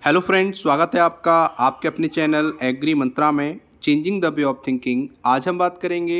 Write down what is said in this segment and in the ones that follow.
Hello friends, स्वागत है आपका आपके अपने चैनल एग्री मंत्रा में changing the way of thinking. आज हम बात करेंगे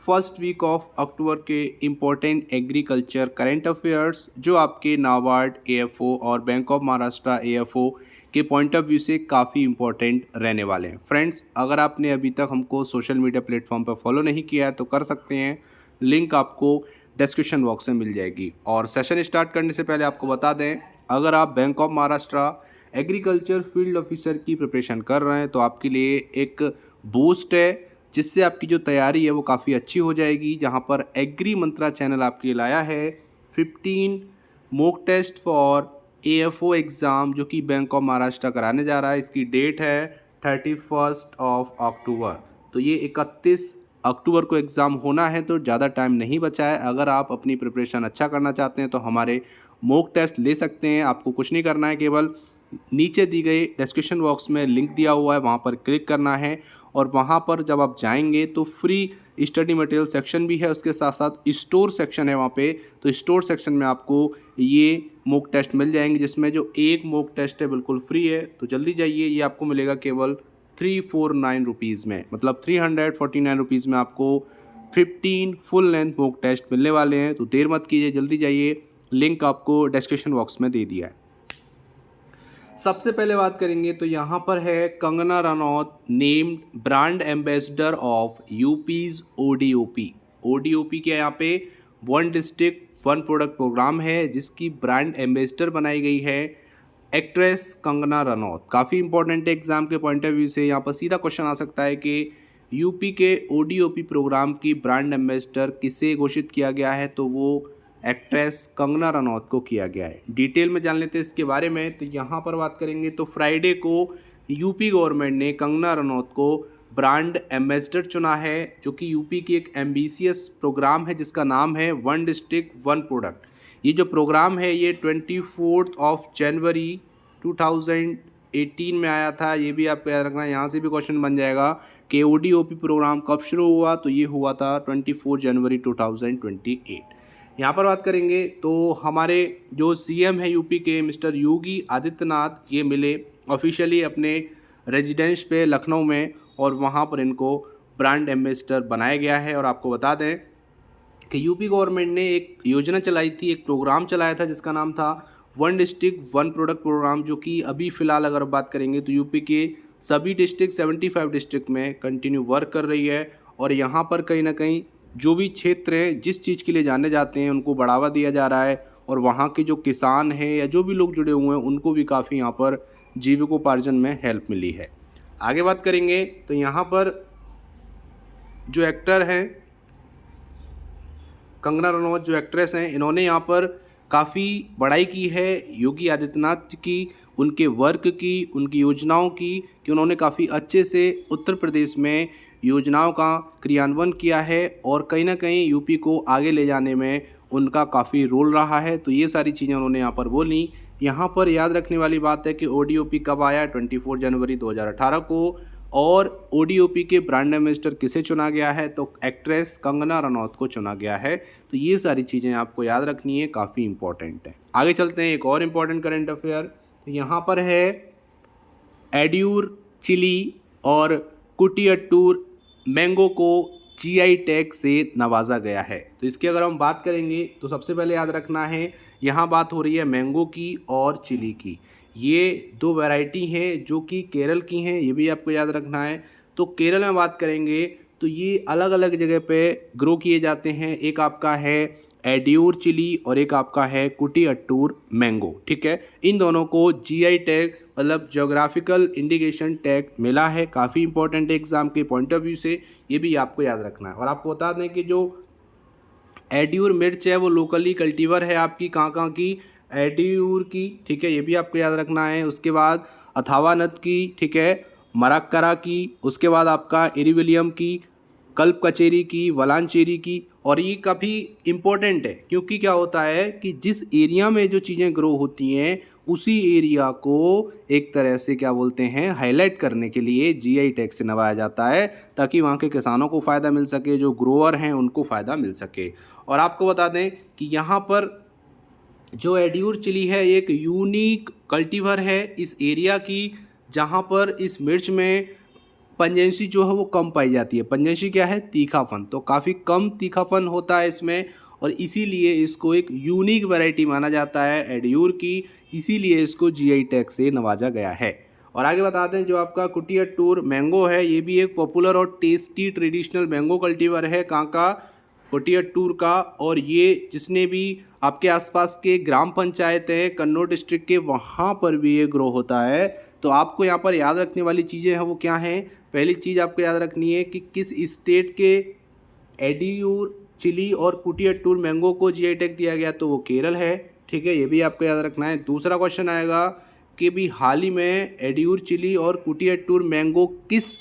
फर्स्ट वीक ऑफ अक्टूबर के इम्पोर्टेंट एग्रीकल्चर करंट अफेयर्स जो आपके नाबार्ड एएफओ और बैंक ऑफ महाराष्ट्र एएफओ के पॉइंट ऑफ व्यू से काफ़ी इम्पोर्टेंट रहने वाले हैं। फ्रेंड्स, अगर आपने अभी तक हमको सोशल मीडिया प्लेटफॉर्म पर फॉलो नहीं किया है तो कर सकते हैं, लिंक आपको डिस्क्रिप्शन बॉक्स में मिल जाएगी। और सेशन स्टार्ट करने से पहले आपको बता दें, अगर आप bank of Maharashtra agriculture field officer की प्रिपरेशन कर रहे हैं तो आपके लिए एक बूस्ट है, जिससे आपकी जो तैयारी है वो काफ़ी अच्छी हो जाएगी। जहां पर एग्री मंत्रा चैनल आपके लिए लाया है 15 mock test for AFO exam जो कि बैंक ऑफ महाराष्ट्र कराने जा रहा है। इसकी डेट है 31 ऑफ अक्टूबर। तो ये 31 अक्टूबर को एग्ज़ाम होना है, तो ज़्यादा टाइम नहीं बचा है। अगर आप अपनी प्रिपरेशन अच्छा करना चाहते हैं तो हमारे मॉक टेस्ट ले सकते हैं। आपको कुछ नहीं करना है, केवल नीचे दी गई डिस्क्रिप्शन बॉक्स में लिंक दिया हुआ है, वहाँ पर क्लिक करना है और वहाँ पर जब आप जाएंगे तो फ्री स्टडी मटेरियल सेक्शन भी है, उसके साथ साथ स्टोर सेक्शन है वहाँ पे। तो स्टोर सेक्शन में आपको ये मॉक टेस्ट मिल जाएंगे, जिसमें जो एक मॉक टेस्ट है बिल्कुल फ्री है। तो जल्दी जाइए, ये आपको मिलेगा केवल 349 रुपीज़ में, मतलब 349 रुपीज़ में आपको 15 फुल लेंथ मॉक टेस्ट मिलने वाले हैं। तो देर मत कीजिए, जल्दी जाइए, लिंक आपको डिस्क्रिप्शन बॉक्स में दे दिया है। सबसे पहले बात करेंगे तो यहाँ पर है Kangana Ranaut named brand ambassador of UP's ODOP. ODOP के यहाँ पे one district one product programme है, जिसकी ब्रांड एम्बेसडर बनाई गई है एक्ट्रेस कंगना रनौत। काफ़ी इंपॉर्टेंट है एग्जाम के पॉइंट ऑफ व्यू से। यहाँ पर सीधा क्वेश्चन आ सकता है कि यूपी के ओडीओपी प्रोग्राम की ब्रांड एम्बेसडर किसे घोषित किया गया है, तो वो एक्ट्रेस कंगना रनौत को किया गया है। डिटेल में जान लेते हैं इसके बारे में। तो यहाँ पर बात करेंगे तो फ्राइडे को यूपी गवर्नमेंट ने कंगना रनौत को ब्रांड एम्बेसडर चुना है, जो कि यूपी की एक एम्बिशियस प्रोग्राम है जिसका नाम है वन डिस्ट्रिक्ट वन प्रोडक्ट। ये जो प्रोग्राम है ये 24 ऑफ जनवरी 2018 में आया था। ये भी आपको याद रखना है, यहाँ से भी क्वेश्चन बन जाएगा कि ओडीओपी प्रोग्राम कब शुरू हुआ, तो ये हुआ था 24 जनवरी 2028। यहाँ पर बात करेंगे तो हमारे जो सीएम है यूपी के मिस्टर योगी आदित्यनाथ, ये मिले ऑफिशियली अपने रेजिडेंस पे लखनऊ में, और वहाँ पर इनको ब्रांड एम्बेसडर बनाया गया है। और आपको बता दें कि यूपी गवर्नमेंट ने एक योजना चलाई थी, एक प्रोग्राम चलाया था जिसका नाम था one district one product programme, जो कि अभी फ़िलहाल अगर बात करेंगे तो यूपी के सभी डिस्ट्रिक्ट 75 डिस्ट्रिक्ट में कंटिन्यू वर्क कर रही है। और यहाँ पर कहीं ना कहीं जो भी क्षेत्र हैं जिस चीज़ के लिए जाने जाते हैं उनको बढ़ावा दिया जा रहा है, और वहाँ के जो किसान हैं या जो भी लोग जुड़े हुए हैं उनको भी काफ़ी यहाँ पर जीविकोपार्जन में हेल्प मिली है। आगे बात करेंगे तो यहाँ पर जो एक्टर हैं कंगना रनौत, जो एक्ट्रेस हैं, इन्होंने यहाँ पर काफ़ी बड़ाई की है योगी आदित्यनाथ की, उनके वर्क की, उनकी योजनाओं की, कि उन्होंने काफ़ी अच्छे से उत्तर प्रदेश में योजनाओं का क्रियान्वयन किया है और कहीं ना कहीं यूपी को आगे ले जाने में उनका काफ़ी रोल रहा है। तो ये सारी चीज़ें उन्होंने यहाँ पर बोली। यहाँ पर याद रखने वाली बात है कि ओडीओपी कब आया, 24 जनवरी 2018 को, और ओडीओपी के ब्रांड एम्बेसडर किसे चुना गया है, तो एक्ट्रेस कंगना रनौत को चुना गया है। तो ये सारी चीज़ें आपको याद रखनी है, काफ़ी इंपॉर्टेंट है। आगे चलते हैं, एक और इम्पॉर्टेंट करंट अफेयर। तो यहाँ पर है एड्यूर चिली और कुटियाट्टूर मैंगो को जीआई टैग से नवाजा गया है। तो इसकी अगर हम बात करेंगे तो सबसे पहले याद रखना है, यहाँ बात हो रही है मैंगो की और चिली की। ये दो वैरायटी हैं जो कि केरल की हैं, ये भी आपको याद रखना है। तो केरल में बात करेंगे तो ये अलग अलग जगह पे ग्रो किए जाते हैं। एक आपका है एड्यूर चिली और एक आपका है कुटियाट्टूर मैंगो, ठीक है। इन दोनों को जीआई टैग मतलब जोग्राफिकल इंडिकेशन टैग मिला है। काफ़ी इंपॉर्टेंट है एग्जाम के पॉइंट ऑफ व्यू से, ये भी आपको याद रखना है। और आपको बता दें कि जो एड्यूर मिर्च है वो लोकली कल्टीवर है आपकी कहाँ की, एड्यूर की, ठीक है, ये भी आपको याद रखना है। उसके बाद अथावानत की, ठीक है, मराक्करा की, उसके बाद आपका इरिविलियम की, कल्प कचेरी की, वलानचेरी की। और ये काफ़ी इम्पोर्टेंट है क्योंकि क्या होता है कि जिस एरिया में जो चीज़ें ग्रो होती हैं उसी एरिया को एक तरह से क्या बोलते हैं हाईलाइट करने के लिए जीआई टैग से नवाया जाता है, ताकि वहाँ के किसानों को फ़ायदा मिल सके, जो ग्रोअर हैं उनको फ़ायदा मिल सके। और आपको बता दें कि यहाँ पर जो एड्यूर चिली है एक यूनिक कल्टीवर है इस एरिया की, जहाँ पर इस मिर्च में पंजेंसी जो है वो कम पाई जाती है। पंजेंसी क्या है? तीखापन। तो काफ़ी कम तीखापन होता है इसमें, और इसीलिए इसको एक यूनिक वैरायटी माना जाता है एड्यूर की, इसीलिए इसको जीआई टैग से नवाजा गया है। और आगे बता दें, जो आपका कुटियाटूर मैंगो है ये भी एक पॉपुलर और टेस्टी ट्रेडिशनल मैंगो कल्टीवर है कहाँ का? कुटियाटूर का। और ये जिसने भी आपके आसपास के ग्राम पंचायत हैं कन्नौज डिस्ट्रिक्ट के, वहाँ पर भी ये ग्रो होता है। तो आपको यहाँ पर याद रखने वाली चीज़ें हैं वो क्या हैं? पहली चीज़ आपको याद रखनी है कि किस स्टेट के एड्यूर चिली और कुटियाटूर मैंगो को जीआई टैग दिया गया, तो वो केरल है। ठीक है, ये भी आपको याद रखना है। दूसरा क्वेश्चन आएगा कि भी हाल ही में एड्यूर चिली और कुटियाटूर मैंगो किस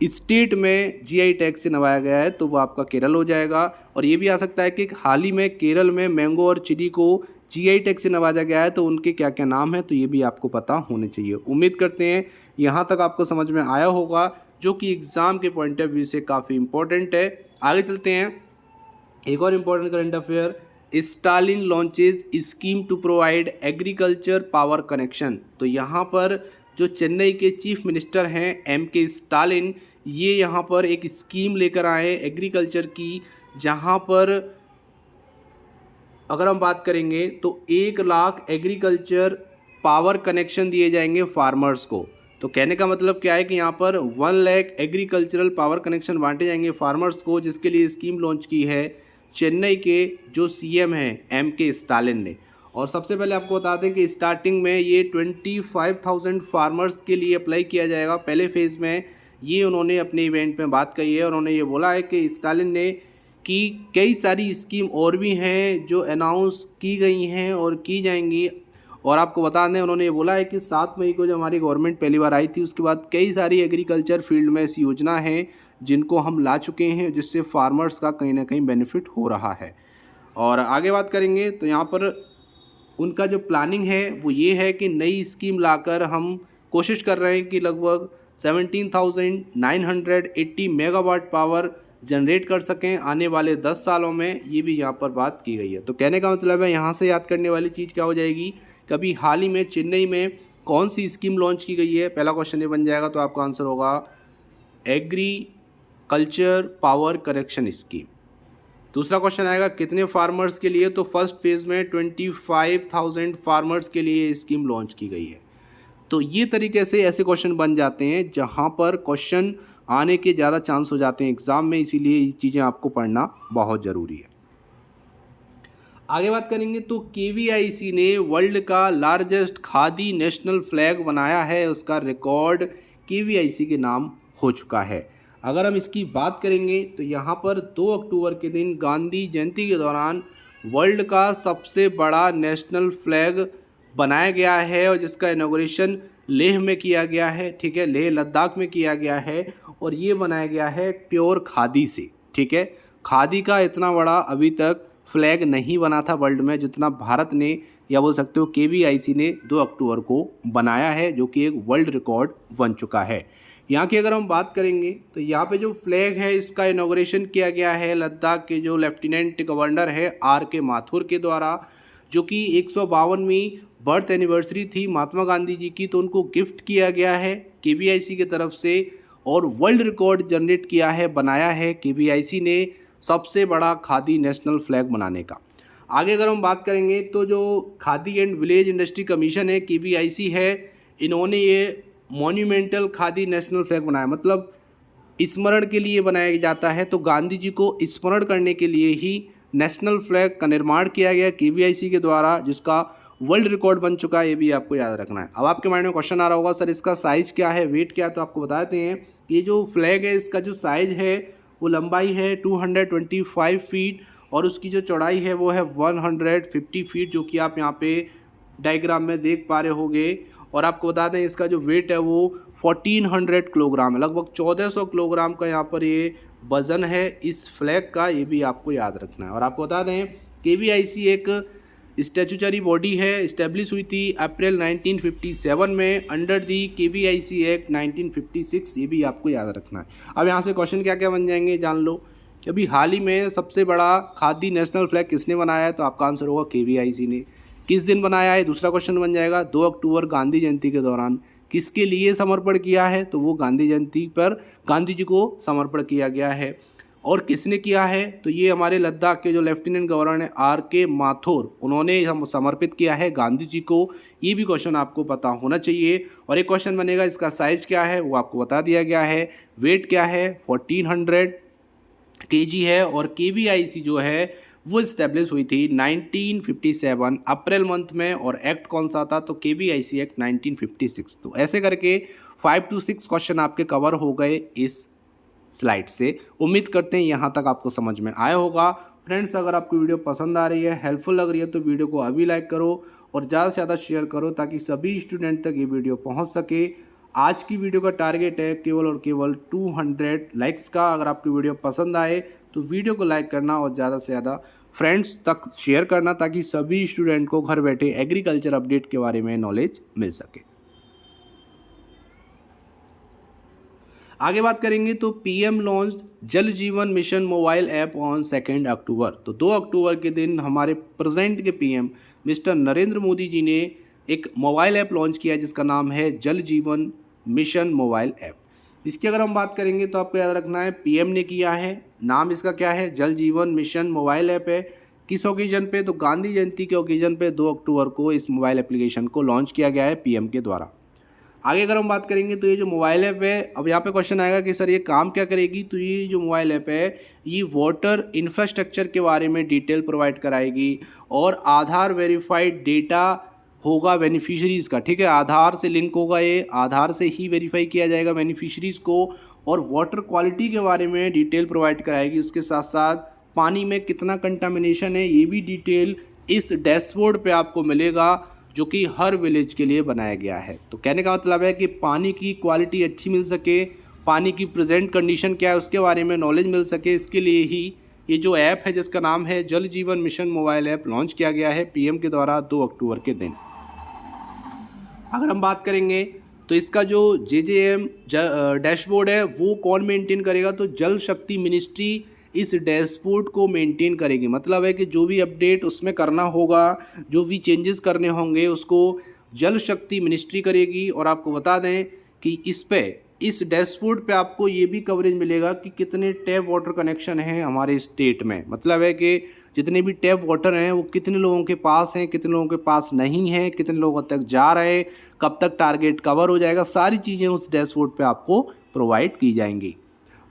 स्टेट में जीआई टैग से नवाया गया है, तो वो आपका केरल हो जाएगा। और ये भी आ सकता है कि हाल ही में केरल में मैंगो और चिली को जीआई टैग से नवाजा गया है, तो उनके क्या क्या नाम हैं, तो ये भी आपको पता होने चाहिए। उम्मीद करते हैं यहाँ तक आपको समझ में आया होगा, जो कि एग्ज़ाम के पॉइंट ऑफ व्यू से काफ़ी इंपॉर्टेंट है। आगे चलते हैं, एक और important current affair, Stalin launches scheme to provide agriculture power connection. तो यहाँ पर जो चेन्नई के चीफ मिनिस्टर हैं एम.के. स्टालिन, ये यहाँ पर एक स्कीम लेकर आए एग्रीकल्चर की, जहाँ पर अगर हम बात करेंगे तो 1 लाख एग्रीकल्चर पावर कनेक्शन दिए जाएंगे फार्मर्स को। तो कहने का मतलब क्या है कि यहाँ पर 1 लाख एग्रीकल्चरल पावर कनेक्शन बांटे जाएंगे फार्मर्स को, जिसके लिए स्कीम लॉन्च की है चेन्नई के जो सीएम हैं एम.के. स्टालिन ने। और सबसे पहले आपको बता दें कि स्टार्टिंग में ये 25,000 फार्मर्स के लिए अप्लाई किया जाएगा पहले फेज़ में। ये उन्होंने अपने इवेंट में बात कही है। उन्होंने ये बोला है कि स्टालिन ने कि कई सारी स्कीम और भी हैं जो अनाउंस की गई हैं और की जाएंगी। और आपको बता दें, उन्होंने ये बोला है कि 7 मई को जब हमारी गवर्नमेंट पहली बार आई थी, उसके बाद कई सारी एग्रीकल्चर फील्ड में ऐसी योजना है जिनको हम ला चुके हैं, जिससे फार्मर्स का कहीं ना कहीं बेनिफिट हो रहा है। और आगे बात करेंगे तो यहाँ पर उनका जो प्लानिंग है वो ये है कि नई स्कीम लाकर हम कोशिश कर रहे हैं कि लगभग 17,980 मेगावाट पावर जनरेट कर सकें आने वाले 10 सालों में। ये भी यहाँ पर बात की गई है। तो कहने का मतलब है, यहाँ से याद करने वाली चीज़ क्या हो जाएगी, कभी हाल ही में चेन्नई में कौन सी स्कीम लॉन्च की गई है, पहला क्वेश्चन ये बन जाएगा। तो आपका आंसर होगा एग्रीकल्चर पावर कनेक्शन स्कीम। दूसरा क्वेश्चन आएगा कितने फार्मर्स के लिए, तो फर्स्ट फेज़ में 25,000 फार्मर्स के लिए स्कीम लॉन्च की गई है। तो ये तरीके से ऐसे क्वेश्चन बन जाते हैं जहाँ पर क्वेश्चन आने के ज़्यादा चांस हो जाते हैं एग्ज़ाम में, इसीलिए ये चीज़ें आपको पढ़ना बहुत ज़रूरी है। आगे बात करेंगे तो केवीआईसी ने वर्ल्ड का लार्जेस्ट खादी नेशनल फ्लैग बनाया है, उसका रिकॉर्ड केवीआईसी के नाम हो चुका है। अगर हम इसकी बात करेंगे तो यहाँ पर 2 अक्टूबर के दिन गांधी जयंती के दौरान वर्ल्ड का सबसे बड़ा नेशनल फ्लैग बनाया गया है, और जिसका इनॉग्रेशन लेह में किया गया है। ठीक है, लेह लद्दाख में किया गया है, और ये बनाया गया है प्योर खादी से। ठीक है, खादी का इतना बड़ा अभी तक फ्लैग नहीं बना था वर्ल्ड में जितना भारत ने, या बोल सकते हो केवीआईसी ने 2 अक्टूबर को बनाया है, जो कि एक वर्ल्ड रिकॉर्ड बन चुका है। यहाँ की अगर हम बात करेंगे तो यहाँ पे जो फ्लैग है इसका इनॉग्रेशन किया गया है लद्दाख के जो लेफ्टिनेंट गवर्नर है R.K. माथुर के द्वारा, जो कि 152वीं बर्थ एनिवर्सरी थी महात्मा गांधी जी की, तो उनको गिफ्ट किया गया है केवीआईसी की तरफ से, और वर्ल्ड रिकॉर्ड जनरेट किया है, बनाया है केवीआईसी ने सबसे बड़ा खादी नेशनल फ्लैग बनाने का। आगे अगर हम बात करेंगे तो जो khadi and village industry commission है केवीआईसी है, इन्होंने ये मॉन्यूमेंटल खादी नेशनल फ्लैग बनाया, मतलब स्मरण के लिए बनाया जाता है। तो गांधी जी को स्मरण करने के लिए ही नेशनल फ्लैग का निर्माण किया गया केवीआईसी के द्वारा, जिसका वर्ल्ड रिकॉर्ड बन चुका है। ये भी आपको याद रखना है। अब आपके माइंड में क्वेश्चन आ रहा होगा, सर इसका साइज़ क्या है, वेट क्या है, तो आपको बताते हैं। ये जो फ्लैग है इसका जो साइज़ है वो लंबाई है 225 फीट, और उसकी जो चौड़ाई है वो है 150 फीट, जो कि आप यहाँ पे डायग्राम में देख पा रहे होंगे। और आपको बता दें इसका जो वेट है वो 1400 किलोग्राम है, लगभग 1400 किलोग्राम का यहाँ पर ये वज़न है इस फ्लैग का। ये भी आपको याद रखना है। और आपको बता दें केवीआईसी एक स्टैट्यूटरी बॉडी है, इस्टेब्लिश हुई थी अप्रैल 1957 में अंडर दी केवीआईसी एक्ट 1956। ये भी आपको याद रखना है। अब यहाँ से क्वेश्चन क्या क्या बन जाएंगे जान लो कि अभी हाल ही में सबसे बड़ा खादी नेशनल फ्लैग किसने बनाया है, तो आपका आंसर होगा केवीआईसी ने। किस दिन बनाया है, दूसरा क्वेश्चन बन जाएगा। 2 अक्टूबर गांधी जयंती के दौरान किसके लिए समर्पण किया है, तो वो गांधी जयंती पर गांधी जी को समर्पण किया गया है। और किसने किया है, तो ये हमारे लद्दाख के जो लेफ्टिनेंट गवर्नर हैं R.K. माथुर, उन्होंने हम समर्पित किया है गांधी जी को। ये भी क्वेश्चन आपको पता होना चाहिए। और एक क्वेश्चन बनेगा, इसका साइज क्या है वो आपको बता दिया गया है। वेट क्या है, 1400 kg है। और KVIC जो है वो इस्टेब्लिश हुई थी 1957 अप्रैल मंथ में। और एक्ट कौन सा था, तो KVIC एक्ट 1956। तो ऐसे करके 5 to 6 क्वेश्चन आपके कवर हो गए इस स्लाइड से। उम्मीद करते हैं यहाँ तक आपको समझ में आया होगा। फ्रेंड्स, अगर आपको वीडियो पसंद आ रही है, हेल्पफुल लग रही है, तो वीडियो को अभी लाइक करो और ज़्यादा से ज़्यादा शेयर करो ताकि सभी स्टूडेंट तक ये वीडियो पहुँच सके। आज की वीडियो का टारगेट है केवल और केवल 200 लाइक्स का। अगर आपकी वीडियो पसंद आए तो वीडियो को लाइक करना और ज़्यादा से ज़्यादा फ्रेंड्स तक शेयर करना ताकि सभी स्टूडेंट को घर बैठे एग्रीकल्चर अपडेट के बारे में नॉलेज मिल सके। आगे बात करेंगे तो PM लॉन्च जल जीवन मिशन मोबाइल ऐप ऑन 2 अक्टूबर। तो 2 अक्टूबर के दिन हमारे प्रेजेंट के PM मिस्टर नरेंद्र मोदी जी ने एक मोबाइल ऐप लॉन्च किया जिसका नाम है जल जीवन मिशन मोबाइल ऐप। इसकी अगर हम बात करेंगे तो आपको याद रखना है PM ने किया है, नाम इसका क्या है, जल जीवन मिशन मोबाइल ऐप है। किस ओकेजन पे, तो गांधी जयंती के ओकेजन पे 2 अक्टूबर को इस मोबाइल एप्लीकेशन को लॉन्च किया गया है PM के द्वारा। आगे अगर हम बात करेंगे तो ये जो मोबाइल ऐप है, अब यहाँ पे क्वेश्चन आएगा कि सर ये काम क्या करेगी, तो ये जो मोबाइल ऐप है ये वाटर इंफ्रास्ट्रक्चर के बारे में डिटेल प्रोवाइड कराएगी और आधार वेरीफाइड डेटा होगा बेनिफिशरीज़ का। ठीक है, आधार से लिंक होगा, ये आधार से ही वेरीफाई किया जाएगा बेनिफिशरीज़ को। और वाटर क्वालिटी के बारे में डिटेल प्रोवाइड कराएगी। उसके साथ साथ पानी में कितना कंटामिनेशन है ये भी डिटेल इस डैशबोर्ड पे आपको मिलेगा जो कि हर विलेज के लिए बनाया गया है। तो कहने का मतलब है कि पानी की क्वालिटी अच्छी मिल सके, पानी की प्रेजेंट कंडीशन क्या है उसके बारे में नॉलेज मिल सके, इसके लिए ही ये जो ऐप है जिसका नाम है जल जीवन मिशन मोबाइल ऐप लॉन्च किया गया है PM के द्वारा 2 अक्टूबर के दिन। अगर हम बात करेंगे तो इसका जो JJM डैशबोर्ड है वो कौन मेंटेन करेगा, तो जल शक्ति मिनिस्ट्री इस डैशबोर्ड को मेंटेन करेगी। मतलब है कि जो भी अपडेट उसमें करना होगा, जो भी चेंजेस करने होंगे उसको जल शक्ति मिनिस्ट्री करेगी। और आपको बता दें कि इस डैशबोर्ड पे आपको ये भी कवरेज मिलेगा कि कितने टैप वाटर कनेक्शन हैं हमारे स्टेट में। मतलब है कि जितने भी टैप वाटर हैं वो कितने लोगों के पास हैं, कितने लोगों के पास नहीं है, कितने लोगों तक जा रहे हैं, कब तक टारगेट कवर हो जाएगा, सारी चीज़ें उस डैशबोर्ड पे आपको प्रोवाइड की जाएंगी।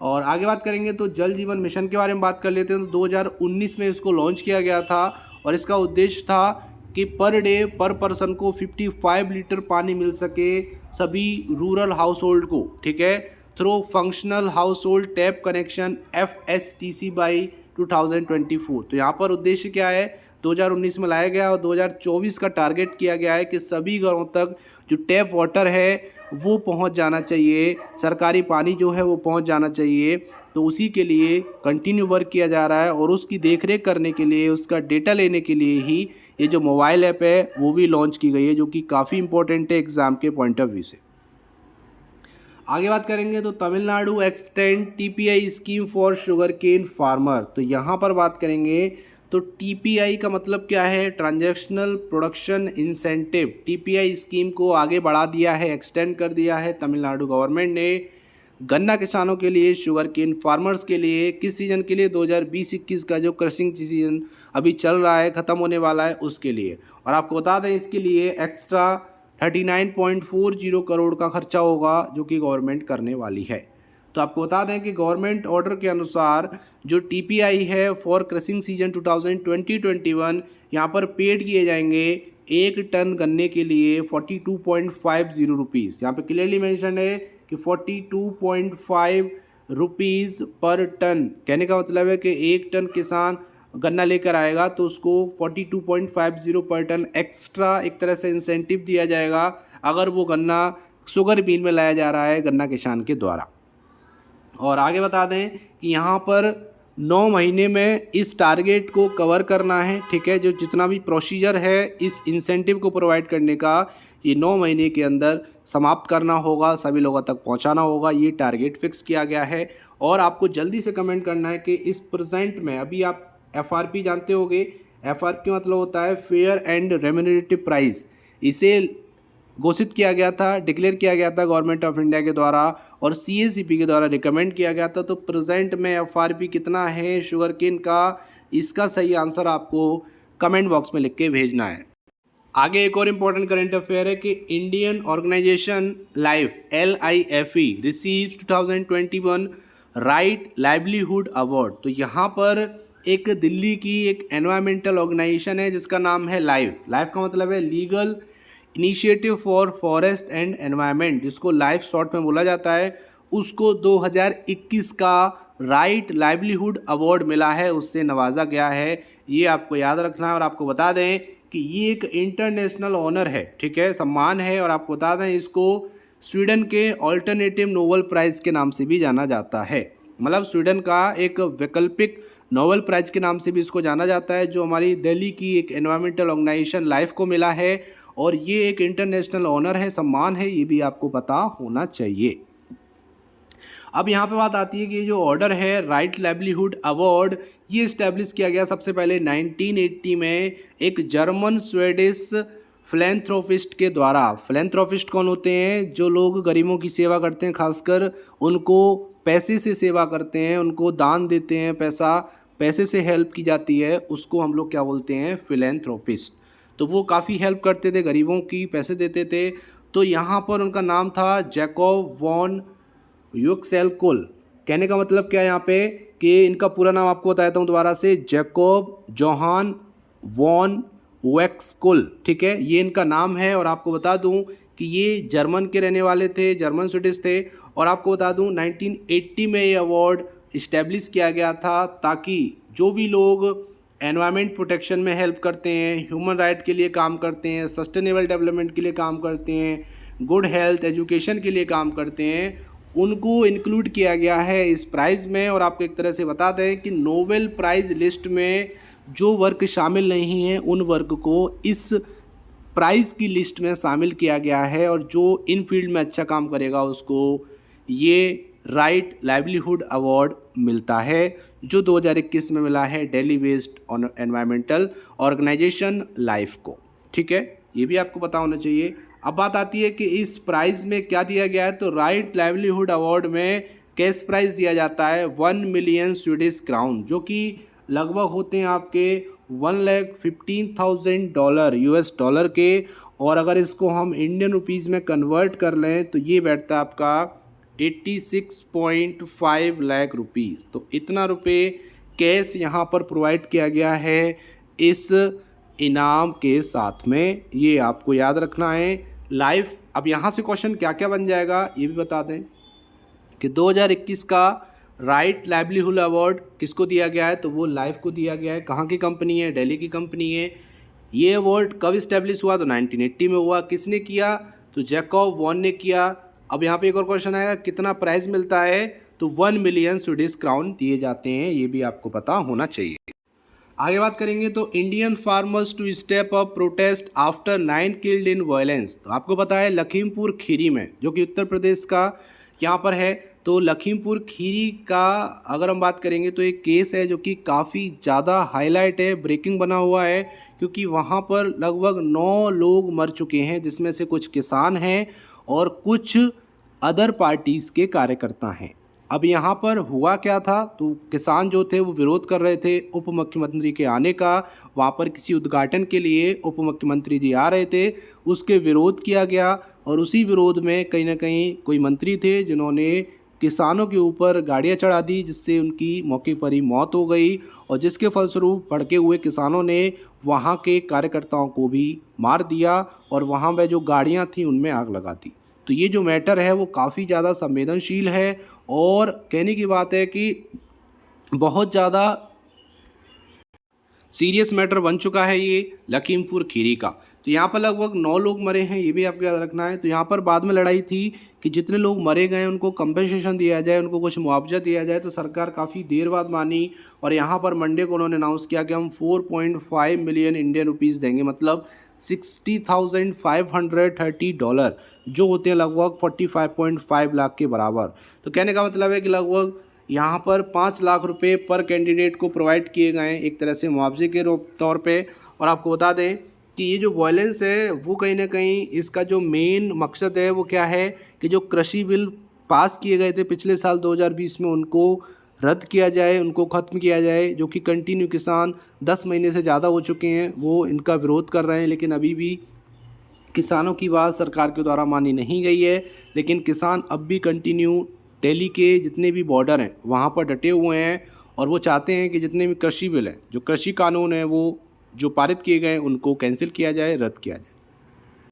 और आगे बात करेंगे तो जल जीवन मिशन के बारे में बात कर लेते हैं। तो 2019 में इसको लॉन्च किया गया था और इसका उद्देश्य था कि पर डे पर पर्सन को 55 लीटर पानी मिल सके सभी रूरल हाउस होल्ड को। ठीक है, through functional house hold tap connection FSTC by 2024। तो यहाँ पर उद्देश्य क्या है, 2019 में लाया गया और 2024 का टारगेट किया गया है कि सभी घरों तक जो टैप वाटर है वो पहुंच जाना चाहिए, सरकारी पानी जो है वो पहुंच जाना चाहिए। तो उसी के लिए कंटिन्यू वर्क किया जा रहा है और उसकी देखरेख करने के लिए, उसका डेटा लेने के लिए ही ये जो मोबाइल ऐप है वो भी लॉन्च की गई है, जो कि काफ़ी इंपॉर्टेंट है एग्ज़ाम के पॉइंट ऑफ व्यू से। आगे बात करेंगे तो Tamil Nadu extend TPI scheme for sugar cane farmer. तो यहाँ पर बात करेंगे तो TPI का मतलब क्या है, transactional production incentive. TPI scheme को आगे बढ़ा दिया है, एक्सटेंड कर दिया है तमिलनाडु गवर्नमेंट ने गन्ना किसानों के लिए, शुगर केन फार्मर्स के लिए। किस सीज़न के लिए, 2020-21 का जो क्रशिंग सीजन अभी चल रहा है, ख़त्म होने वाला है, उसके लिए। और आपको बता दें इसके लिए एक्स्ट्रा 39.40 करोड़ का खर्चा होगा जो कि गवर्नमेंट करने वाली है। तो आपको बता दें कि गवर्नमेंट ऑर्डर के अनुसार जो TPI है फॉर क्रशिंग सीजन 2020-21 यहाँ पर पेड किए जाएंगे 1 टन गन्ने के लिए 42.50 रुपीज़। यहाँ पे क्लियरली मेंशन है कि 42.5 रुपीज़ पर टन। कहने का मतलब है कि 1 टन किसान गन्ना लेकर आएगा तो उसको 42.50 पर टन एक्स्ट्रा एक तरह से इंसेंटिव दिया जाएगा अगर वो गन्ना शुगर बीन में लाया जा रहा है गन्ना किसान के द्वारा। और आगे बता दें कि यहाँ पर 9 महीने में इस टारगेट को कवर करना है। ठीक है, जो जितना भी प्रोसीजर है इस इंसेंटिव को प्रोवाइड करने का ये 9 महीने के अंदर समाप्त करना होगा, सभी लोगों तक पहुँचाना होगा, ये टारगेट फिक्स किया गया है। और आपको जल्दी से कमेंट करना है कि इस प्रेजेंट में अभी आप FRP जानते होंगे, FRP मतलब होता है फेयर एंड रेम्यूनरेटिव प्राइस। इसे घोषित किया गया था, डिक्लेयर किया गया था गवर्नमेंट ऑफ इंडिया के द्वारा और CACP के द्वारा रिकमेंड किया गया था। तो प्रेजेंट में FRP कितना है शुगर केन का, इसका सही आंसर आपको कमेंट बॉक्स में लिख के भेजना है। आगे एक और इम्पोर्टेंट करंट अफेयर है कि Indian organisation life LIFE receives 2021 right livelihood award. तो यहाँ पर एक दिल्ली की एक एनवायरमेंटल ऑर्गेनाइजेशन है जिसका नाम है लाइफ का मतलब है legal initiative for forest and environment, जिसको लाइफ शॉर्ट में बोला जाता है। उसको 2021 का राइट लाइवलीहुड अवार्ड मिला है, उससे नवाजा गया है। ये आपको याद रखना है। और आपको बता दें कि ये एक इंटरनेशनल ऑनर है, ठीक है, सम्मान है। और आपको बता दें इसको स्वीडन के ऑल्टरनेटिव नोबेल प्राइज़ के नाम से भी जाना जाता है। मतलब स्वीडन का एक वैकल्पिक नोबेल प्राइज़ के नाम से भी इसको जाना जाता है, जो हमारी दिल्ली की एक एनवायरमेंटल ऑर्गेनाइजेशन लाइफ को मिला है। और ये एक इंटरनेशनल ऑनर है, सम्मान है, ये भी आपको पता होना चाहिए। अब यहाँ पे बात आती है कि जो ऑर्डर है राइट लाइवलीहुड अवार्ड, ये इस्टेब्लिश किया गया सबसे पहले 1980 में एक जर्मन स्वीडिश फिलैंथ्रोपिस्ट के द्वारा। फिलैंथ्रोपिस्ट कौन होते हैं? जो लोग गरीबों की सेवा करते हैं, खासकर उनको पैसे से सेवा करते हैं, उनको दान देते हैं, पैसे से हेल्प की जाती है, उसको हम लोग क्या बोलते हैं? फिलैंथ्रोपिस्ट। तो वो काफ़ी हेल्प करते थे, गरीबों की पैसे देते थे। तो यहाँ पर उनका नाम था जैकोब वॉन यूक्सेलकुल। कहने का मतलब क्या है यहाँ पे कि इनका पूरा नाम आपको बताता हूँ दोबारा से, जैकोब जोहान वॉन वेक्सकुल, ठीक है, ये इनका नाम है। और आपको बता दूँ कि ये जर्मन के रहने वाले थे, जर्मन स्वीडिश थे। और आपको बता दूँ 1980 में ये अवार्ड इस्टेब्लिश किया गया था ताकि जो भी लोग एनवायरनमेंट प्रोटेक्शन में हेल्प करते हैं, ह्यूमन राइट के लिए काम करते हैं, सस्टेनेबल डेवलपमेंट के लिए काम करते हैं, गुड हेल्थ एजुकेशन के लिए काम करते हैं, उनको इंक्लूड किया गया है इस प्राइज़ में। और आपको एक तरह से बता दें कि नोबेल प्राइज़ लिस्ट में जो वर्क शामिल नहीं है उन वर्क को इस प्राइज़ की लिस्ट में शामिल किया गया है। और जो इन फील्ड में अच्छा काम करेगा उसको ये राइट लाइवलीहुड अवार्ड मिलता है, जो 2021 में मिला है Delhi based environmental organisation life को, ठीक है, ये भी आपको पता होना चाहिए। अब बात आती है कि इस प्राइज़ में क्या दिया गया है। तो राइट लाइवलीहुड अवार्ड में कैश प्राइज़ दिया जाता है 1 मिलियन स्वीडिश क्राउन, जो कि लगभग होते हैं आपके $1,15,000 US डॉलर के। और अगर इसको हम इंडियन रुपीज़ में कन्वर्ट कर लें तो ये बैठता है आपका 86.5 लाख रुपीज़। तो इतना रुपये कैश यहाँ पर प्रोवाइड किया गया है इस इनाम के साथ में, ये आपको याद रखना है। लाइफ, अब यहाँ से क्वेश्चन क्या क्या बन जाएगा ये भी बता दें कि 2021 का राइट लाइवलीहुड अवार्ड किसको दिया गया है। तो वो लाइफ को दिया गया है। कहाँ की कंपनी है? दिल्ली की कंपनी है। ये अवार्ड कब इस्टेब्लिश हुआ? तो 1980 में हुआ। किसने किया? तो जैकब वॉन ने किया। अब यहाँ पे एक और क्वेश्चन आएगा, कितना प्राइस मिलता है? तो 1 मिलियन स्वीडिश क्राउन दिए जाते हैं, ये भी आपको पता होना चाहिए। आगे बात करेंगे तो Indian farmers to step up protest after 9 killed in violence. तो आपको पता है लखीमपुर खीरी में, जो कि उत्तर प्रदेश का यहाँ पर है, तो लखीमपुर खीरी का अगर हम बात करेंगे तो एक केस है जो कि काफ़ी ज़्यादा हाईलाइट है, ब्रेकिंग बना हुआ है, क्योंकि वहाँ पर लगभग 9 लोग मर चुके हैं, जिसमें से कुछ किसान हैं और कुछ अदर पार्टीज़ के कार्यकर्ता हैं। अब यहाँ पर हुआ क्या था? तो किसान जो थे वो विरोध कर रहे थे उप मुख्यमंत्री के आने का। वहाँ पर किसी उद्घाटन के लिए उप मुख्यमंत्री जी आ रहे थे, उसके विरोध किया गया। और उसी विरोध में कहीं ना कहीं कोई मंत्री थे जिन्होंने किसानों के ऊपर गाड़ियाँ चढ़ा दी, जिससे उनकी मौके पर ही मौत हो गई। और जिसके फलस्वरूप भड़के हुए किसानों ने वहाँ के कार्यकर्ताओं को भी मार दिया और वहाँ पर जो गाड़ियाँ थीं उनमें आग लगा दी। तो ये जो मैटर है वो काफ़ी ज़्यादा संवेदनशील है और कहने की बात है कि बहुत ज़्यादा सीरियस मैटर बन चुका है ये लखीमपुर खीरी का। तो यहाँ पर लगभग 9 लोग मरे हैं, ये भी आपको याद रखना है। तो यहाँ पर बाद में लड़ाई थी कि जितने लोग मरे गए उनको कंपेंसेशन दिया जाए, उनको कुछ मुआवजा दिया जाए। तो सरकार काफ़ी देर बाद मानी और यहाँ पर मंडे को उन्होंने अनाउंस किया कि हम 4.5 मिलियन इंडियन रुपीज़ देंगे, मतलब $60,530, जो होते हैं लगभग 45.5 लाख के बराबर। तो कहने का मतलब है कि लगभग यहाँ पर 5 लाख रुपए पर कैंडिडेट को प्रोवाइड किए गए हैं एक तरह से मुआवजे के तौर पे। और आपको बता दें कि ये जो वायलेंस है वो कहीं ना कहीं इसका जो मेन मकसद है वो क्या है कि जो कृषि बिल पास किए गए थे पिछले साल 2020 में उनको रद्द किया जाए, उनको ख़त्म किया जाए। जो कि कंटिन्यू किसान 10 महीने से ज़्यादा हो चुके हैं वो इनका विरोध कर रहे हैं, लेकिन अभी भी किसानों की बात सरकार के द्वारा मानी नहीं गई है। लेकिन किसान अब भी कंटिन्यू दिल्ली के जितने भी बॉर्डर हैं वहाँ पर डटे हुए हैं और वो चाहते हैं कि जितने भी कृषि बिल हैं, जो कृषि कानून है वो जो पारित किए गए हैं उनको कैंसिल किया जाए, रद्द किया जाए।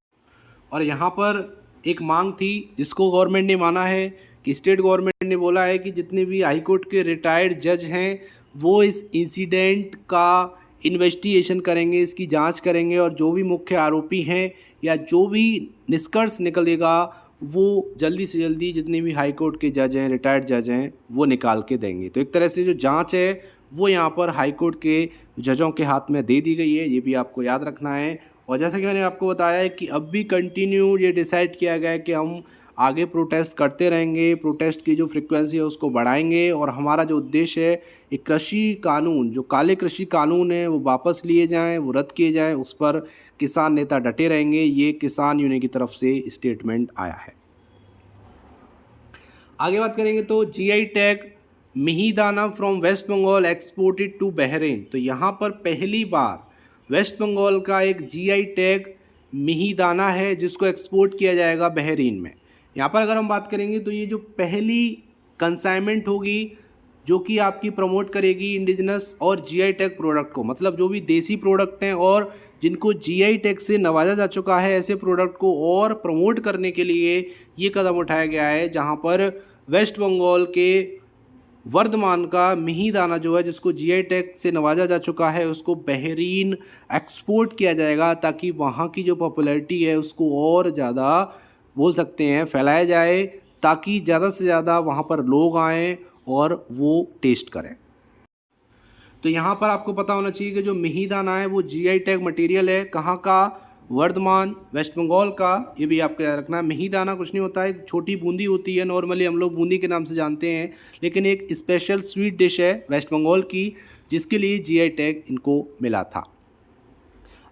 और यहाँ पर एक मांग थी जिसको गवर्नमेंट ने माना है कि स्टेट गवर्नमेंट ने बोला है कि जितने भी हाई कोर्ट के रिटायर्ड जज हैं वो इस इंसिडेंट का इन्वेस्टिगेशन करेंगे, इसकी जांच करेंगे और जो भी मुख्य आरोपी हैं या जो भी निष्कर्ष निकलेगा वो जल्दी से जल्दी जितने भी हाई कोर्ट के जज हैं, रिटायर्ड जज हैं, वो निकाल के देंगे। तो एक तरह से जो जांच है वो यहाँ पर हाई कोर्ट के जजों के हाथ में दे दी गई है, ये भी आपको याद रखना है। और जैसा कि मैंने आपको बताया है कि अब भी कंटिन्यू ये डिसाइड किया गया है कि हम आगे प्रोटेस्ट करते रहेंगे, प्रोटेस्ट की जो फ्रिक्वेंसी है उसको बढ़ाएंगे और हमारा जो उद्देश्य है एक कृषि कानून, जो काले कृषि कानून है वो वापस लिए जाएं, वो रद्द किए जाएं, उस पर किसान नेता डटे रहेंगे। ये किसान यूनियन की तरफ से स्टेटमेंट आया है। आगे बात करेंगे तो GI tag mihidana from West Bengal exported to Bahrain. तो यहाँ पर पहली बार वेस्ट बंगाल का एक जीआई टैग मिहिदाना है जिसको एक्सपोर्ट किया जाएगा बहरीन में। यहाँ पर अगर हम बात करेंगे तो ये जो पहली कंसाइनमेंट होगी जो कि आपकी प्रमोट करेगी इंडिजिनस और जीआई टैग प्रोडक्ट को, मतलब जो भी देसी प्रोडक्ट हैं और जिनको जीआई टैग से नवाजा जा चुका है ऐसे प्रोडक्ट को और प्रमोट करने के लिए ये कदम उठाया गया है। जहाँ पर वेस्ट बंगाल के वर्धमान का मिहिदाना जो है जिसको जीआई टैग से नवाजा जा चुका है उसको बहरीन एक्सपोर्ट किया जाएगा ताकि वहाँ की जो पॉपुलैरिटी है उसको और ज़्यादा बोल सकते हैं फैलाया जाए, ताकि ज़्यादा से ज़्यादा वहाँ पर लोग आएँ और वो टेस्ट करें। तो यहाँ पर आपको पता होना चाहिए कि जो मिहिदाना है वो जीआई टैग मटेरियल है, कहाँ का, वर्धमान, वेस्ट बंगाल का। ये भी आपको याद रखना है। मिहिदाना कुछ नहीं होता है, एक छोटी बूंदी होती है, नॉर्मली हम लोग बूंदी के नाम से जानते हैं, लेकिन एक स्पेशल स्वीट डिश है वेस्ट बंगाल की जिसके लिए जीआई टैग इनको मिला था।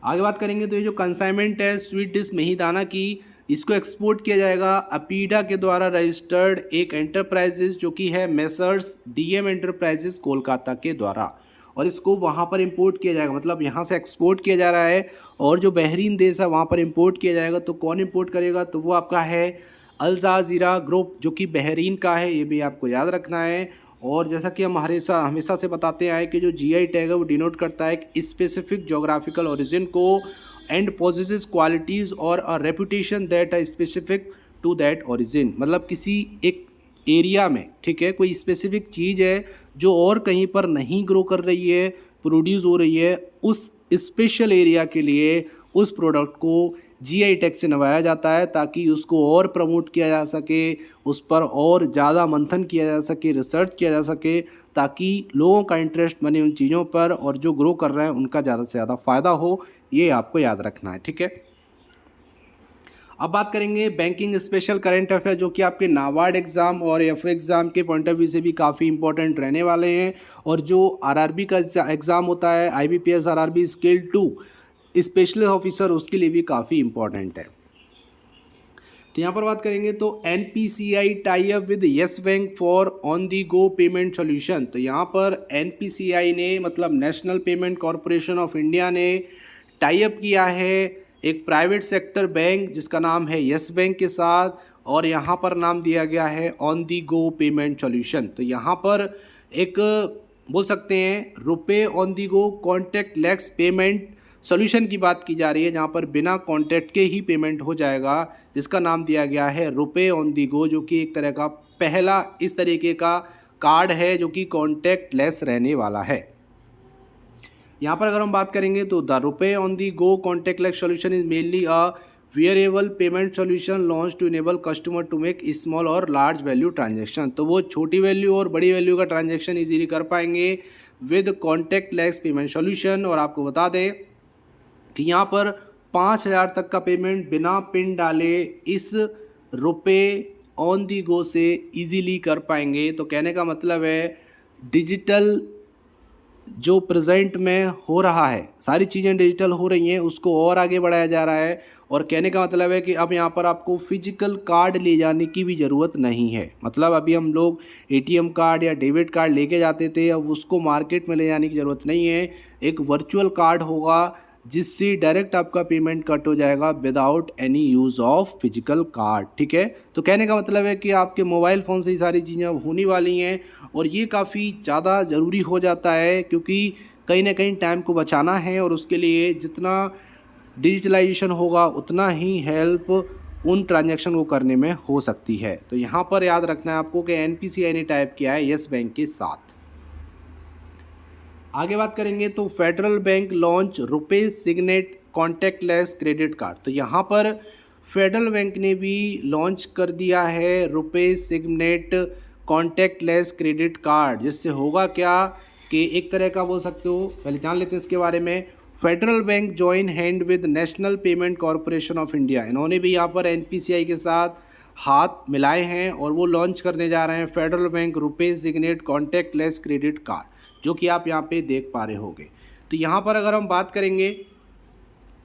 आगे बात करेंगे तो ये जो कंसाइनमेंट है स्वीट डिश मिहिदाना की, इसको एक्सपोर्ट किया जाएगा अपीडा के द्वारा रजिस्टर्ड एक एंटरप्राइजेस जो कि है मेसर्स डीएम एंटरप्राइजेस कोलकाता के द्वारा, और इसको वहाँ पर इंपोर्ट किया जाएगा, मतलब यहाँ से एक्सपोर्ट किया जा रहा है और जो बहरीन देश है वहाँ पर इंपोर्ट किया जाएगा। तो कौन इंपोर्ट करेगा, तो वो आपका है अल जाज़ीरा ग्रुप जो कि बहरीन का है, ये भी आपको याद रखना है। और जैसा कि हम हमेशा से बताते आए कि जो जीआई टैग है वो डिनोट करता है एक स्पेसिफिक जोग्राफिकल ओरिजिन को एंड possesses क्वालिटीज़ और a reputation that are specific to that origin, मतलब किसी एक एरिया में, ठीक है, कोई स्पेसिफिक चीज़ है जो और कहीं पर नहीं ग्रो कर रही है, प्रोड्यूस हो रही है, उस स्पेशल एरिया के लिए उस प्रोडक्ट को जीआई टैग से नवाया जाता है ताकि उसको और प्रमोट किया जा सके, उस पर और ज़्यादा मंथन किया जा सके, रिसर्च किया जा सके, ताकि लोगों का इंटरेस्ट बने उन चीज़ों पर और जो ग्रो कर रहे हैं उनका ज़्यादा से ज़्यादा फ़ायदा हो। ये आपको याद रखना है, ठीक है। अब बात करेंगे बैंकिंग स्पेशल करंट अफेयर जो कि आपके नाबार्ड एग्ज़ाम और एफ एग्ज़ाम के पॉइंट ऑफ व्यू से भी काफ़ी इंपॉर्टेंट रहने वाले हैं। और जो आरआरबी का एग्ज़ाम होता है IBPS RRB scale 2 special officer, उसके लिए भी काफ़ी इंपॉर्टेंट है। तो यहाँ पर बात करेंगे तो NPCI tie up with yes bank for on the go payment solution. तो यहाँ पर एनपीसीआई ने, मतलब national payment corporation of India ने टाई अप किया है एक प्राइवेट सेक्टर बैंक जिसका नाम है येस बैंक के साथ, और यहाँ पर नाम दिया गया है on the go payment solution. तो यहाँ पर एक बोल सकते हैं रुपए on the go contact less payment solution की बात की जा रही है, जहाँ पर बिना कॉन्टैक्ट के ही पेमेंट हो जाएगा, जिसका नाम दिया गया है रुपए ऑन दी गो, जो कि एक तरह का पहला इस तरीके का कार्ड है जो कि कॉन्टैक्ट लेस रहने वाला है। यहाँ पर अगर हम बात करेंगे तो the RuPay on the go contactless solution is mainly a variable payment solution launch to enable customer to make small और लार्ज वैल्यू ट्रांजैक्शन। तो वो छोटी वैल्यू और बड़ी वैल्यू का ट्रांजैक्शन इजीली कर पाएंगे विद कॉन्टैक्टलेस पेमेंट सॉल्यूशन। और आपको बता दें कि यहाँ पर 5,000 तक का पेमेंट बिना पिन डाले इस रुपए ऑन दी गो से इजीली कर पाएंगे। तो कहने का मतलब है डिजिटल जो प्रेजेंट में हो रहा है, सारी चीज़ें डिजिटल हो रही हैं, उसको और आगे बढ़ाया जा रहा है। और कहने का मतलब है कि अब यहाँ पर आपको फिजिकल कार्ड ले जाने की भी ज़रूरत नहीं है। मतलब अभी हम लोग एटीएम कार्ड या डेबिट कार्ड लेके जाते थे, अब उसको मार्केट में ले जाने की ज़रूरत नहीं है। एक वर्चुअल कार्ड होगा जिससे डायरेक्ट आपका पेमेंट कट हो जाएगा without any use of physical card. ठीक है, तो कहने का मतलब है कि आपके मोबाइल फ़ोन से ही सारी चीज़ें अब होने वाली हैं और ये काफ़ी ज़्यादा ज़रूरी हो जाता है, क्योंकि कहीं ना कहीं टाइम को बचाना है और उसके लिए जितना डिजिटलाइजेशन होगा उतना ही हेल्प उन ट्रांजैक्शन को करने में हो सकती है। तो यहाँ पर याद रखना है आपको कि एनपीसीआई ने टाइप किया है येस बैंक के साथ। आगे बात करेंगे तो Federal Bank launch RuPay Signet contactless credit card. तो यहाँ पर फेडरल बैंक ने भी लॉन्च कर दिया है RuPay Signet contactless credit card, जिससे होगा क्या कि एक तरह का बोल सकते हो, पहले जान लेते हैं इसके बारे में। Federal bank join hand with national payment corporation of India, इन्होंने भी यहाँ पर एनपीसीआई के साथ हाथ मिलाए हैं और वो लॉन्च करने जा रहे हैं Federal Bank RuPay Signet contactless credit card, जो कि आप यहाँ पे देख पा रहे होगे। तो यहाँ पर अगर हम बात करेंगे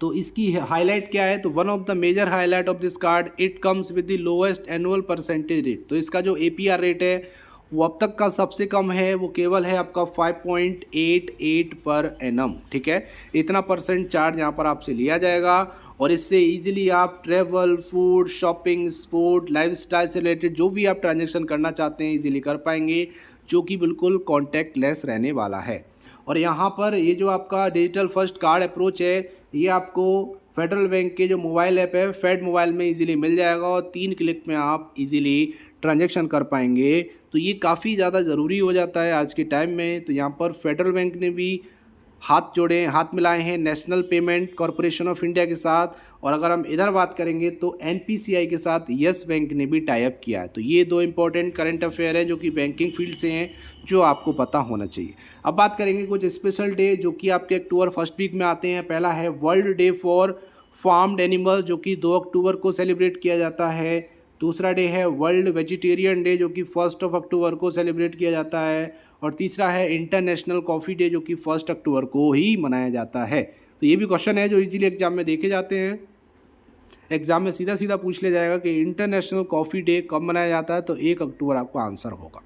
तो इसकी हाईलाइट क्या है, तो one of the major highlight of this card, it comes with the lowest annual percentage rate. तो इसका जो एपीआर रेट है वो अब तक का सबसे कम है, वो केवल है आपका 5.88 पर एनम। ठीक है, इतना परसेंट चार्ज यहाँ पर आपसे लिया जाएगा और इससे इजीली आप travel, food, shopping, sport, lifestyle से रिलेटेड जो भी आप ट्रांजैक्शन करना चाहते हैं इजीली कर पाएंगे, जो कि बिल्कुल कॉन्टैक्टलेस रहने वाला है। और यहाँ पर ये जो आपका डिजिटल फर्स्ट कार्ड अप्रोच है, ये आपको फेडरल बैंक के जो मोबाइल ऐप है फेड मोबाइल में इजीली मिल जाएगा और 3 क्लिक में आप इजीली ट्रांजैक्शन कर पाएंगे। तो ये काफ़ी ज़्यादा ज़रूरी हो जाता है आज के टाइम में। तो यहाँ पर फेडरल बैंक ने भी हाथ मिलाए हैं national payment corporation of India के साथ। और अगर हम इधर बात करेंगे तो एनपीसीआई के साथ येस बैंक ने भी टाई अप किया है। तो ये दो इंपॉर्टेंट करंट अफेयर हैं जो कि बैंकिंग फील्ड से हैं, जो आपको पता होना चाहिए। अब बात करेंगे कुछ स्पेशल डे जो कि आपके अक्टूबर फर्स्ट वीक में आते हैं। पहला है world day for farmed animal, जो कि 2 अक्टूबर को सेलिब्रेट किया जाता है। दूसरा डे है वर्ल्ड वेजिटेरियन डे, जो कि 1 अक्टूबर को सेलिब्रेट किया जाता है। और तीसरा है इंटरनेशनल कॉफ़ी डे, जो कि 1 अक्टूबर को ही मनाया जाता है। तो ये भी क्वेश्चन है जो इजीली एग्जाम में देखे जाते हैं। एग्जाम में सीधा सीधा पूछ लिया जाएगा कि इंटरनेशनल कॉफ़ी डे कब मनाया जाता है, तो 1 अक्टूबर आपका आंसर होगा।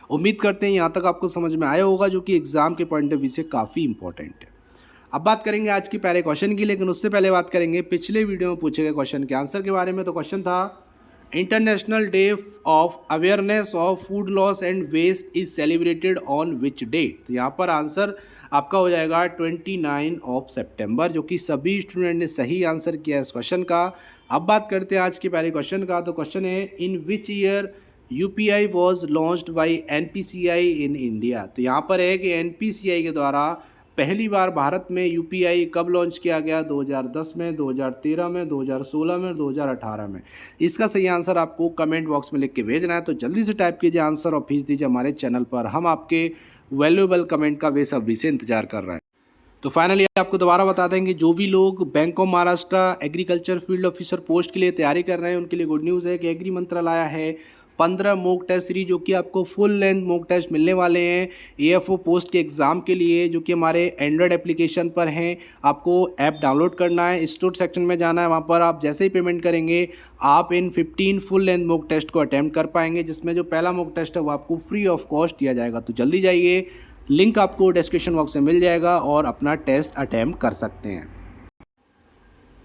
उम्मीद करते हैं यहाँ तक आपको समझ में आया होगा, जो कि एग्जाम के पॉइंट ऑफ व्यू से काफ़ी इंपॉर्टेंट है। अब बात करेंगे आज की पहले क्वेश्चन की, लेकिन उससे पहले बात करेंगे पिछले वीडियो में पूछे गए क्वेश्चन के आंसर के बारे में। तो क्वेश्चन था international day of awareness of food loss and waste is celebrated on which date. तो यहाँ पर आंसर आपका हो जाएगा 29 सितंबर, जो कि सभी स्टूडेंट ने सही आंसर किया इस क्वेश्चन का। अब बात करते हैं आज के पहले क्वेश्चन का। तो क्वेश्चन है in which year UPI was launched by NPCI in India. तो यहाँ पर है कि एनपीसीआई के द्वारा पहली बार भारत में यूपीआई कब लॉन्च किया गया, 2010 में, 2013 में, 2016 में, 2018 में। इसका सही आंसर आपको कमेंट बॉक्स में लिख के भेजना है। तो जल्दी से टाइप कीजिए आंसर और भेज दीजिए हमारे चैनल पर। हम आपके वैल्यूएबल कमेंट का बेसब्री से इंतजार कर रहे हैं। तो फाइनली आपको दोबारा बता दें कि जो भी लोग bank of Maharashtra agriculture field officer post के लिए तैयारी कर रहे हैं उनके लिए गुड न्यूज़ है कि एग्री मंत्रालय है 15 मॉक टेस्ट सीरीज, जो कि आपको फुल लेंथ मॉक टेस्ट मिलने वाले हैं एएफओ पोस्ट के एग्ज़ाम के लिए, जो कि हमारे एंड्रॉयड एप्लीकेशन पर हैं। आपको ऐप डाउनलोड करना है, स्टूडेंट सेक्शन में जाना है, वहाँ पर आप जैसे ही पेमेंट करेंगे आप इन 15 फुल लेंथ मॉक टेस्ट को अटैम्प्ट कर पाएंगे, जिसमें जो पहला मॉक टेस्ट है वो आपको फ्री ऑफ कॉस्ट दिया जाएगा। तो जल्दी जाइए, लिंक आपको डिस्क्रिप्शन बॉक्स में मिल जाएगा और अपना टेस्ट अटैम्प्ट कर सकते हैं।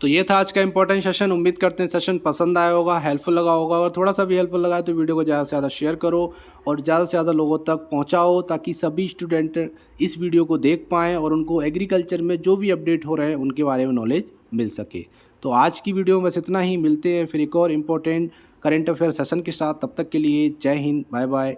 तो ये था आज का इंपॉर्टेंट सेशन। उम्मीद करते हैं सेशन पसंद आया होगा, हेल्पफुल लगा होगा। और थोड़ा सा भी हेल्पफुल लगा तो वीडियो को ज़्यादा से ज़्यादा शेयर करो और ज़्यादा से ज़्यादा लोगों तक पहुंचाओ, ताकि सभी स्टूडेंट इस वीडियो को देख पाएँ और उनको एग्रीकल्चर में जो भी अपडेट हो रहे हैं उनके बारे में नॉलेज मिल सके। तो आज की वीडियो में बस इतना ही। मिलते हैं फिर एक और इम्पोर्टेंट करंट अफेयर सेशन के साथ। तब तक के लिए जय हिंद, बाय बाय।